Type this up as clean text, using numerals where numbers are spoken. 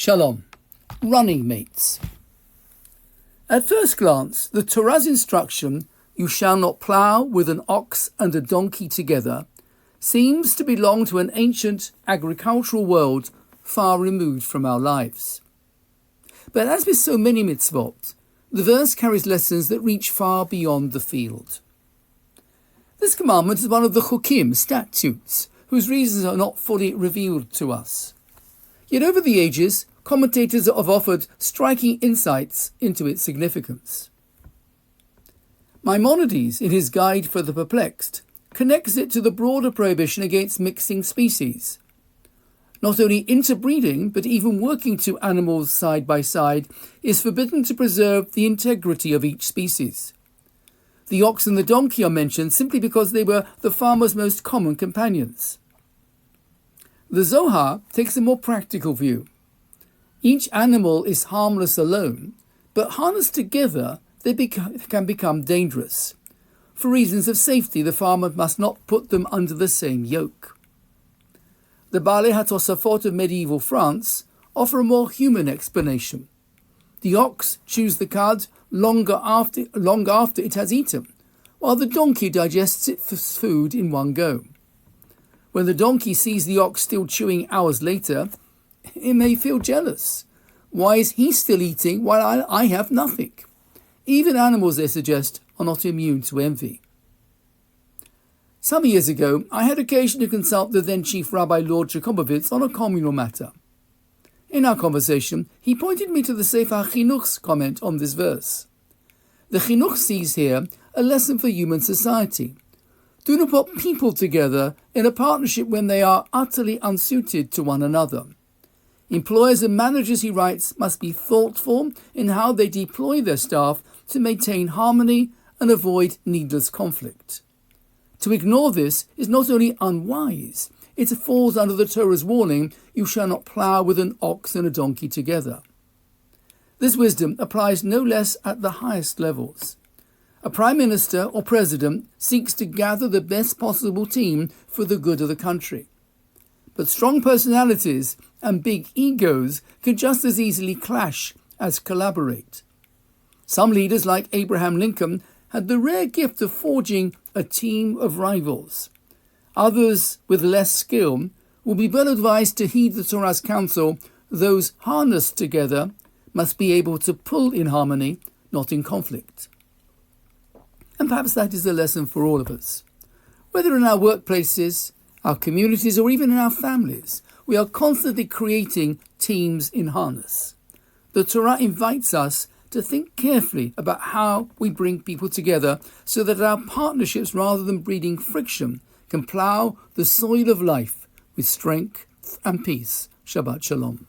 Shalom. Running mates. At first glance, the Torah's instruction, "You shall not plough with an ox and a donkey together," seems to belong to an ancient agricultural world far removed from our lives. But as with so many mitzvot, the verse carries lessons that reach far beyond the field. This commandment is one of the chukim, statutes, whose reasons are not fully revealed to us. Yet over the ages, commentators have offered striking insights into its significance. Maimonides, in his Guide for the Perplexed, connects it to the broader prohibition against mixing species. Not only interbreeding, but even working two animals side by side is forbidden to preserve the integrity of each species. The ox and the donkey are mentioned simply because they were the farmer's most common companions. The Zohar takes a more practical view. Each animal is harmless alone, but harnessed together they can become dangerous. For reasons of safety, the farmer must not put them under the same yoke. The Baalei HaTosafot of medieval France offer a more human explanation. The ox chews the cud long after it has eaten, while the donkey digests its food in one go. When the donkey sees the ox still chewing hours later, it may feel jealous. Why is he still eating while I have nothing? Even animals, they suggest, are not immune to envy. Some years ago, I had occasion to consult the then Chief Rabbi Lord Jacobowitz on a communal matter. In our conversation, he pointed me to the Sefer Chinuch's comment on this verse. The Chinuch sees here a lesson for human society. Do not put people together in a partnership when they are utterly unsuited to one another. Employers and managers, he writes, must be thoughtful in how they deploy their staff to maintain harmony and avoid needless conflict. To ignore this is not only unwise, it falls under the Torah's warning, "You shall not plough with an ox and a donkey together." This wisdom applies no less at the highest levels. A prime minister or president seeks to gather the best possible team for the good of the country. But strong personalities and big egos can just as easily clash as collaborate. Some leaders, like Abraham Lincoln, had the rare gift of forging a team of rivals. Others, with less skill, will be well advised to heed the Torah's counsel: those harnessed together must be able to pull in harmony, not in conflict. And perhaps that is a lesson for all of us. Whether in our workplaces, our communities, or even in our families, we are constantly creating teams in harness. The Torah invites us to think carefully about how we bring people together so that our partnerships, rather than breeding friction, can plough the soil of life with strength and peace. Shabbat Shalom.